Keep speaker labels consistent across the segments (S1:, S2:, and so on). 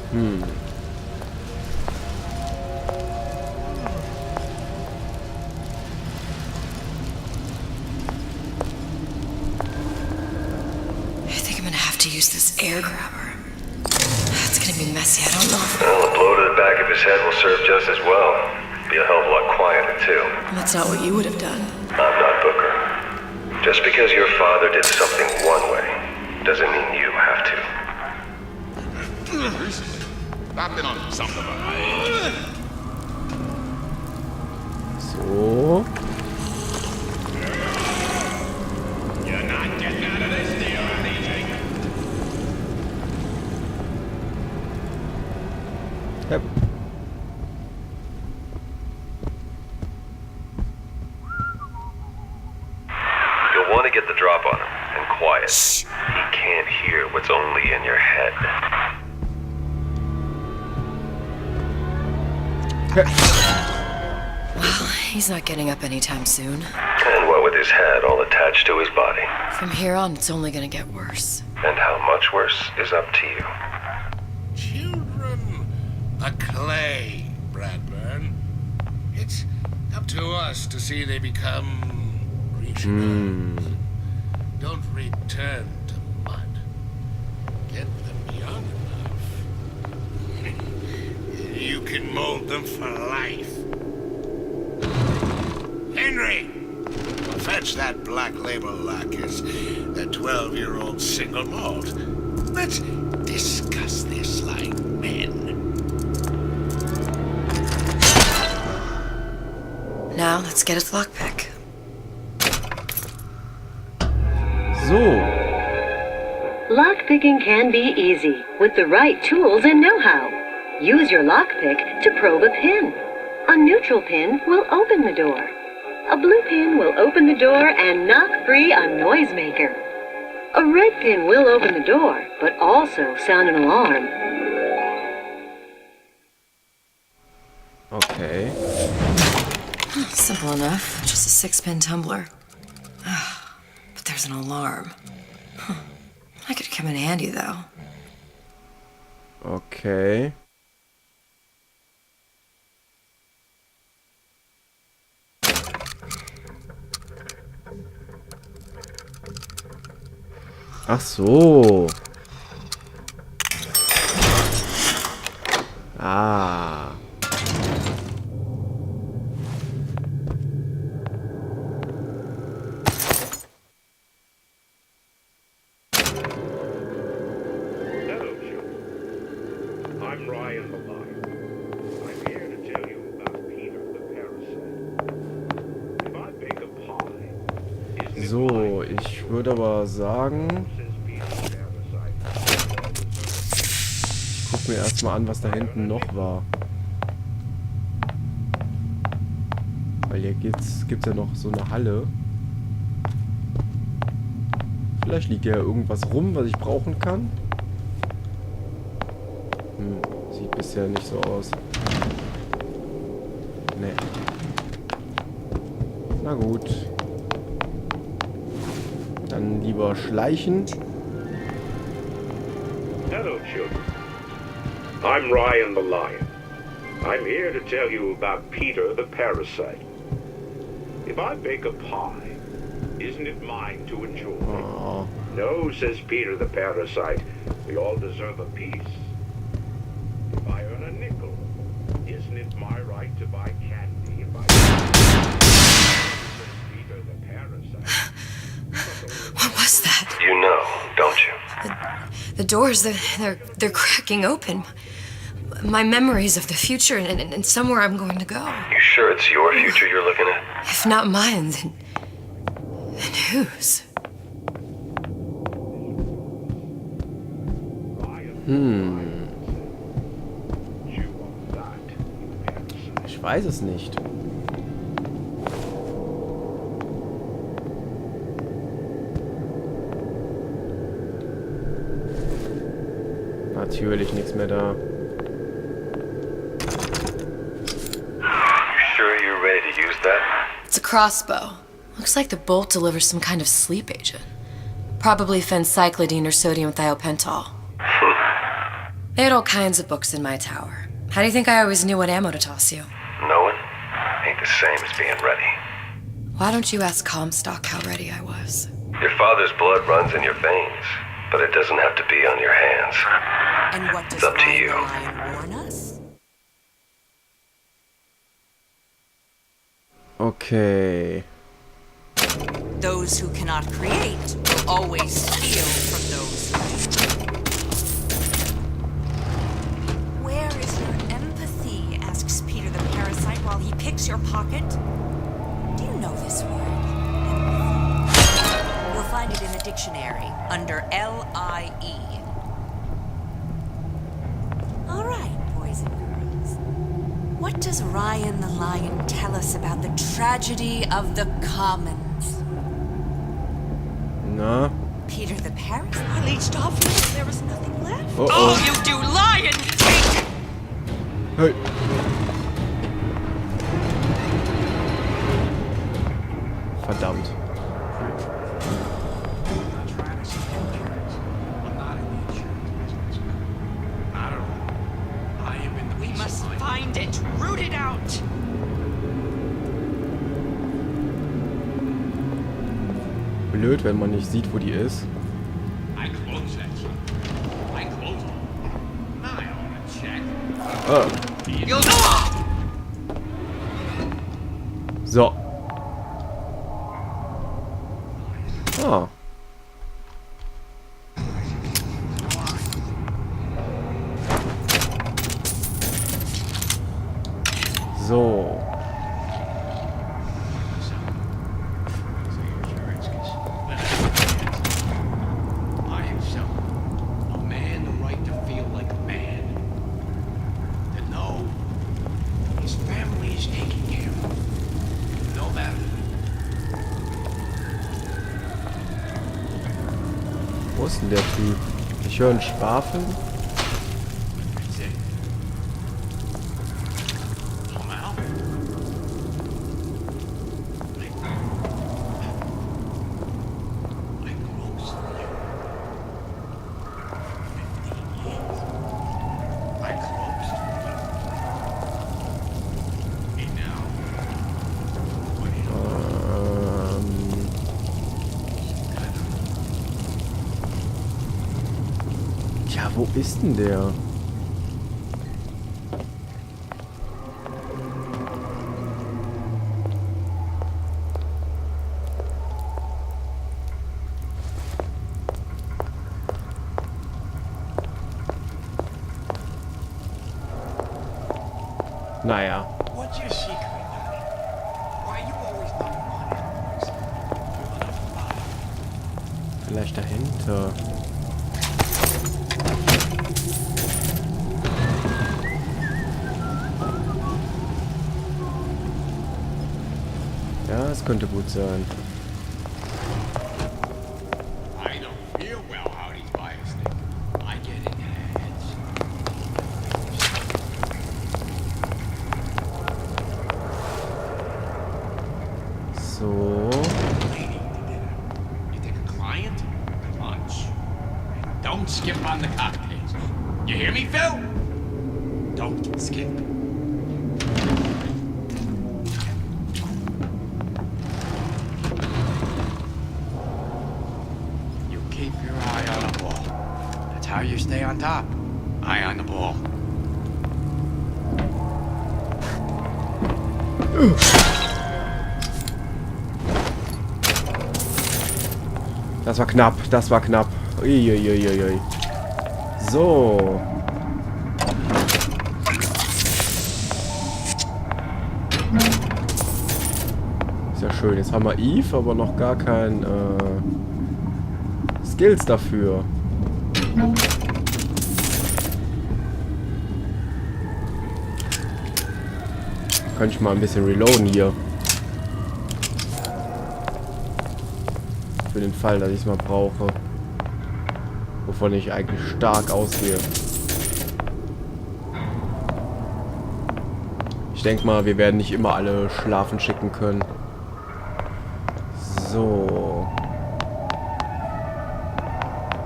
S1: I think I'm gonna have to use this air grabber. It's gonna be messy, I don't know.
S2: Well, a blow to the back of his head will serve just as well. Be a hell of a lot quieter, too.
S1: That's not what you would have done.
S2: I'm not Booker. Just because your father did something one way, doesn't mean you have to.
S3: I've been on something of a...
S4: So.
S3: You're not getting out of this deal easy.
S4: Yep.
S2: You'll want to get the drop on him, and quiet. He can't hear what's only in your head.
S1: Well, he's not getting up anytime soon.
S2: And what with his head all attached to his body.
S1: From here on, it's only gonna get worse.
S2: And how much worse is up to you.
S3: Children, a clay, Bradburn. It's up to us to see they become reasonable. Don't return to mud. Get them young enough. You can mold them for life. Henry, fetch that black label lacquers, that 12-year-old single malt. Let's discuss this like men.
S1: Now, let's get his lockpick.
S4: So.
S5: Lockpicking can be easy with the right tools and know-how. Use your lockpick to probe a pin. A neutral pin will open the door. A blue pin will open the door and knock free a noisemaker. A red pin will open the door, but also sound an alarm.
S4: Okay.
S1: Simple enough. Just a 6-pin tumbler. But there's an alarm. That could come in handy, though.
S4: Okay. Ach so. Ah.
S6: Hello, children. I'm Ryan the Lion. I'm here to tell you about Peter the Parasite. If I bake a pie, isn't it
S4: So,
S6: mine?
S4: ich würde aber sagen,
S6: Says Peter the Parasite.
S4: guck mir erstmal an, was da hinten noch war. Weil hier gibt's ja noch so eine Halle. Vielleicht liegt ja irgendwas rum, was ich brauchen kann. Sieht bisher nicht so aus. Nee. Na gut. Dann lieber schleichen.
S6: Hello, children. I'm Ryan the Lion. I'm here to tell you about Peter the Parasite. If I bake a pie, isn't it mine to enjoy?
S4: Oh.
S6: No, says Peter the Parasite. We all deserve a piece. If I earn a nickel, isn't it my right to buy candy if I... says Peter the Parasite.
S1: What was that?
S2: You know, don't you?
S1: The doors, they're cracking open. My memories of the future and somewhere I'm going to go.
S2: You sure it's your future you're looking at?
S1: If not mine, then whose?
S4: Ich weiß es nicht. Natürlich nichts mehr da.
S2: You sure you're ready to use that?
S1: It's a crossbow. Looks like the bolt delivers some kind of sleep agent. Probably phencyclidine or sodium thiopental. They had all kinds of books in my tower. How do you think I always knew what ammo to toss you?
S2: Knowing ain't the same as being ready.
S1: Why don't you ask Comstock how ready I was?
S2: Your father's blood runs in your veins, but it doesn't have to be on your hands.
S7: And what does
S2: It's up to
S7: Ryan
S2: you.
S7: the Lion warn us?
S4: Okay.
S7: Those who cannot create will always steal from those who do. Where is your empathy? Asks Peter the parasite while he picks your pocket. Do you know this word? Empathy. You'll find it in the dictionary under L-I-E. All right, boys and girls. What does Ryan the Lion tell us about the tragedy of the commons?
S4: Na?
S7: Peter the parasite? I leached off you. There was nothing left.
S4: Oh,
S7: Oh,
S4: oh.
S7: you do lion! Take it!
S4: Hey. Verdammt.
S7: We must find it. Root it out.
S4: Blöd, wenn man nicht sieht, wo die ist.
S3: I closed that shit. I closed it. Now I want to check.
S4: Ah.
S7: You'll
S4: So. Ah. So.
S3: I himself, a man the right to feel like a man. To know his family is taken care of. Know that?
S4: Wo ist denn der Typ? Ich höre einen Schwafeln.
S3: That's it. Somehow. I closed you. 15 years. I closed you. And now, what is
S4: Tja, wo ist denn der? Naja.
S3: What's your secret, Daddy? Why you always number one?
S4: Vielleicht dahinter. Ja, es könnte gut sein.
S3: I don't feel well how these bias think. I get in their heads.
S4: So.
S3: Lady to dinner. You take a client? Lunch. Don't skip on the cocktails. You hear me, Phil? Don't skip. You keep your eye on the ball. That's how you stay on top. Eye on the ball.
S4: Das war knapp, das war knapp. Uiuiuiui. So. Ist ja schön. Jetzt haben wir Eve, aber noch gar kein Skills dafür. Könnte ich mal ein bisschen reloaden hier. Für den Fall, dass ich es mal brauche. Wovon ich eigentlich stark ausgehe. Ich denke mal, wir werden nicht immer alle schlafen schicken können. So.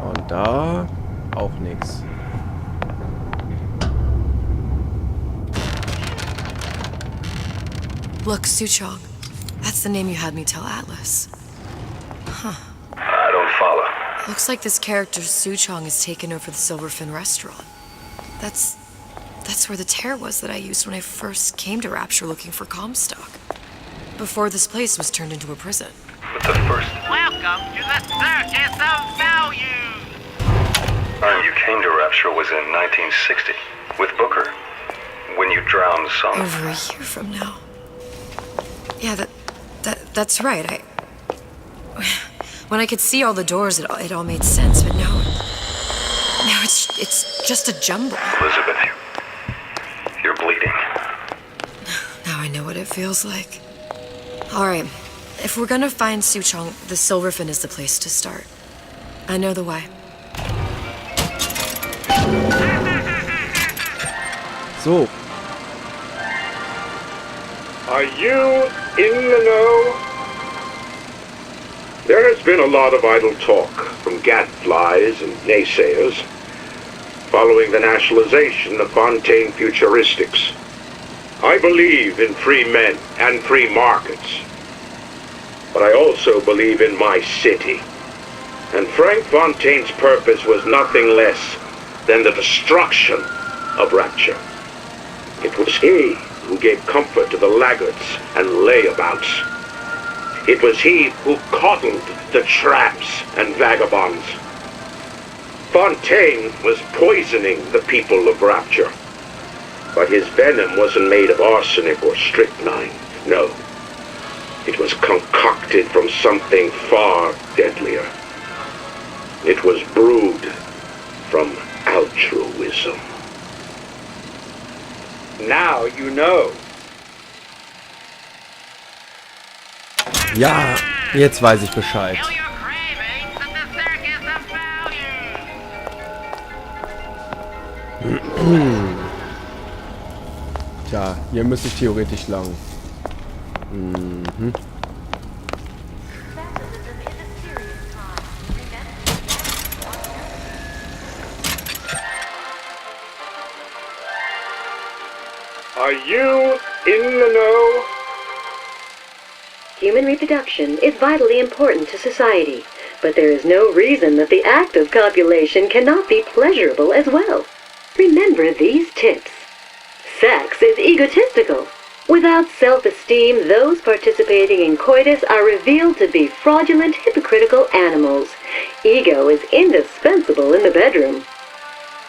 S4: Und da auch nichts.
S1: Look, Suchong. That's the name you had me tell Atlas.
S2: I don't follow.
S1: Looks like this character Suchong has taken over the Silverfin restaurant. That's where the tear was that I used when I first came to Rapture looking for Comstock. Before this place was turned into a prison.
S2: But the first
S8: Welcome to the Circus of Value!
S2: time you came to Rapture was in 1960, with Booker. When you drowned some...
S1: Over a year from now. Yeah, that's right. When I could see all the doors, it all made sense, but now it's just a jumble.
S2: Elizabeth, you're bleeding.
S1: Now I know what it feels like. All right, if we're gonna find Suchong, the Silverfin is the place to start. I know the way.
S4: So.
S6: Are you in the know? There has been a lot of idle talk from gadflies and naysayers following the nationalization of Fontaine Futuristics. I believe in free men and free markets, but I also believe in my city. And Frank Fontaine's purpose was nothing less than the destruction of Rapture. It was he who gave comfort to the laggards and layabouts. It was he who coddled the tramps and vagabonds. Fontaine was poisoning the people of Rapture. But his venom wasn't made of arsenic or strychnine. No. It was concocted from something far deadlier. It was brewed from altruism. Now you know.
S4: Ja, jetzt weiß ich Bescheid.
S8: Kill your cravings at the Circus of Value!
S4: Tja, hier müsste ich theoretisch lang. Mhm.
S6: Are you in the know?
S5: Human reproduction is vitally important to society, but there is no reason that the act of copulation cannot be pleasurable as well. Remember these tips. Sex is egotistical. Without self-esteem, those participating in coitus are revealed to be fraudulent, hypocritical animals. Ego is indispensable in the bedroom.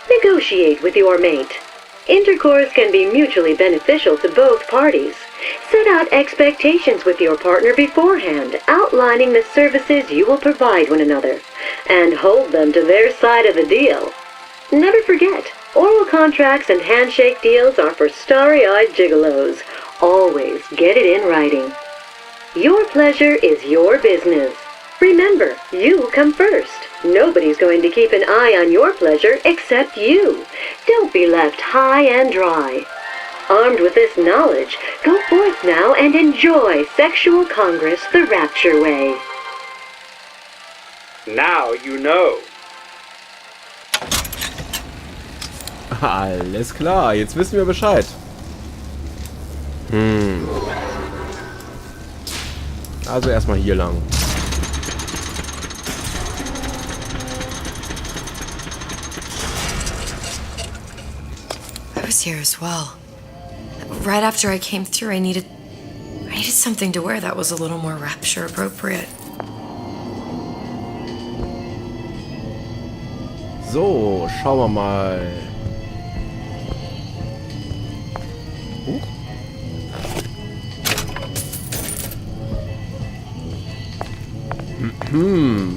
S5: Negotiate with your mate. Intercourse can be mutually beneficial to both parties. Set out expectations with your partner beforehand, outlining the services you will provide one another, and hold them to their side of the deal. Never forget, oral contracts and handshake deals are for starry-eyed gigolos. Always get it in writing. Your pleasure is your business. Remember, you come first. Nobody's going to keep an eye on your pleasure except you. Don't be left high and dry. Armed with this knowledge, go forth now and enjoy Sexual Congress the Rapture way.
S6: Now you know.
S4: Alles klar, jetzt wissen wir Bescheid. Also erstmal hier lang.
S1: I was here as well. Right after I came through, I needed something to wear that was a little more Rapture appropriate.
S4: So, schauen wir mal.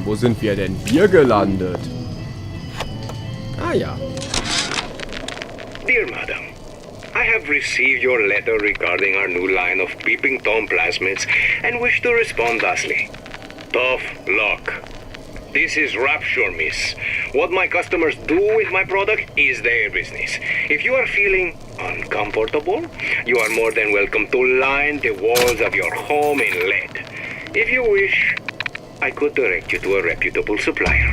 S4: Wo sind wir denn hier gelandet? Ah ja.
S9: Dear Madam, I have received your letter regarding our new line of peeping Tom plasmids and wish to respond thusly. Tough luck. This is Rapture, miss. What my customers do with my product is their business. If you are feeling uncomfortable, you are more than welcome to line the walls of your home in lead. If you wish, I could direct you to a reputable supplier.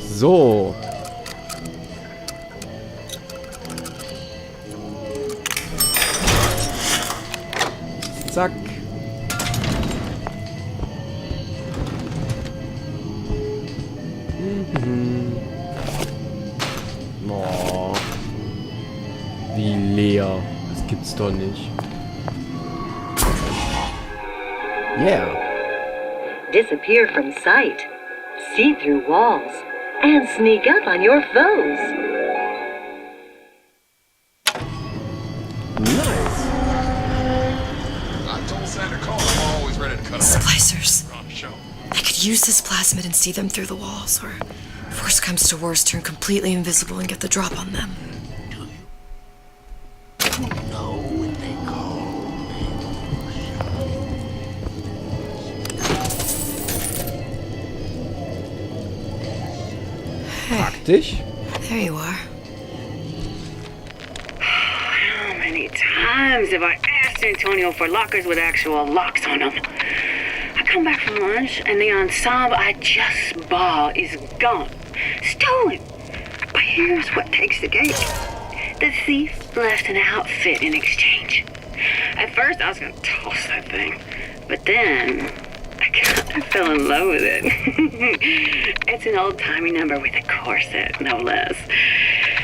S4: So. Zack. Oh. Wie leer. Das gibt's doch nicht. Yeah.
S5: Disappear from sight, see through walls, and sneak up on your foes.
S4: Nice.
S3: I told Santa Claus I'm always ready to cut a
S1: Splicers.
S3: on the show.
S1: I could use this plasmid and see them through the walls, or if worst comes to worst, turn completely invisible and get the drop on them.
S3: Do you? You know what they call
S4: Praktisch.
S1: There you are.
S10: How many times have I asked Antonio for lockers with actual locks on them? I come back from lunch and the ensemble I just bought is gone. Stolen. But here's what takes the cake. The thief left an outfit in exchange. At first I was going to toss that thing. But then I kind of fell in love with it. It's an old-timey number with a corset, no less.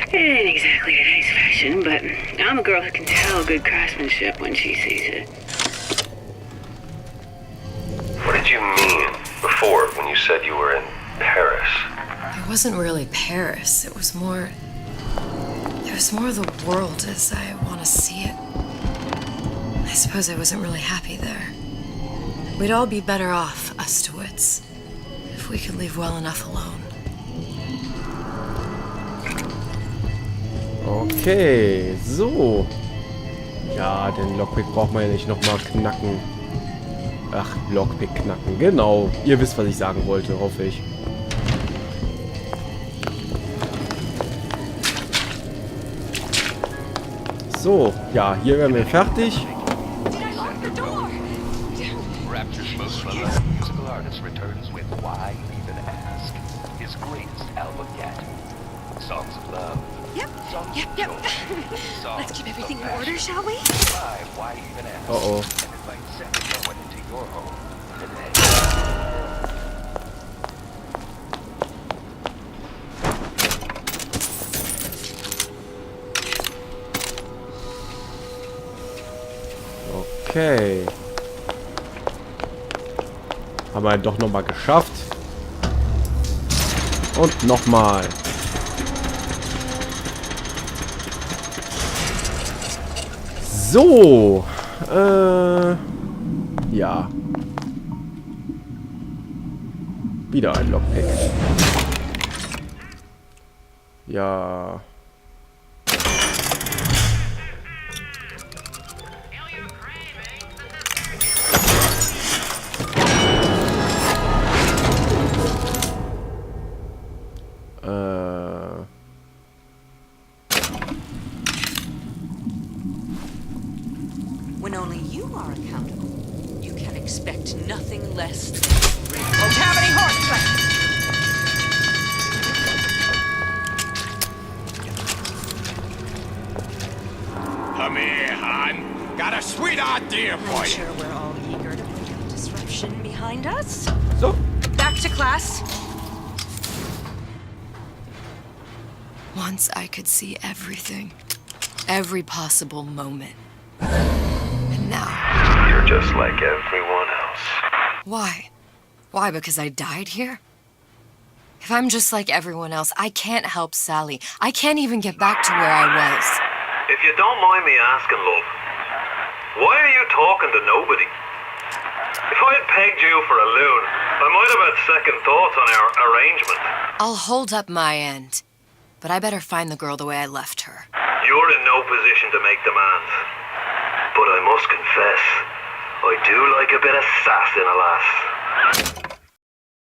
S10: It ain't exactly today's fashion, but I'm a girl who can tell good craftsmanship when she sees it.
S2: What did you mean before when you said you were in Paris?
S1: It wasn't really Paris. It was more of the world as I want to see it. I suppose I wasn't really happy there. We'd all be better off, us DeWitts, if we could leave well enough alone.
S4: Okay, so. Ja, den Lockpick braucht man ja nicht nochmal knacken. Ach, Lockpick knacken. Genau. Ihr wisst, was ich sagen wollte, hoffe ich. So, ja, hier werden wir fertig.
S11: Rapture's most beloved musical artist returns with Why Even Ask, his greatest album yet. Songs of love.
S7: Yep.
S11: Songs
S7: Yep.
S11: of joy, songs
S7: Let's keep everything in
S11: of
S7: order,
S11: passion.
S7: shall we?
S11: Try Why Even Ask.
S4: Uh-oh.
S11: And invite Santa Cohen into your home today.
S4: Okay. Haben wir doch nochmal geschafft. Und nochmal. So. Ja. Wieder ein Lockpick. Ja.
S7: When only you are accountable, you can expect nothing less than cavity horseplay.
S3: Come here, hon. Got a sweet idea for
S7: I'm
S3: you.
S7: sure we're all eager to put the disruption behind us.
S4: So.
S7: Back to class.
S1: Once I could see everything. Every possible moment. And now...
S2: You're just like everyone else.
S1: Why? Why, because I died here? If I'm just like everyone else, I can't help Sally. I can't even get back to where I was.
S2: If you don't mind me asking, love, why are you talking to nobody? If I had pegged you for a loon, I might have had second thoughts on our arrangement.
S1: I'll hold up my end. But I better find the girl the way I left her.
S2: You're in no position to make demands. But I must confess, I do like a bit of sass in a lass.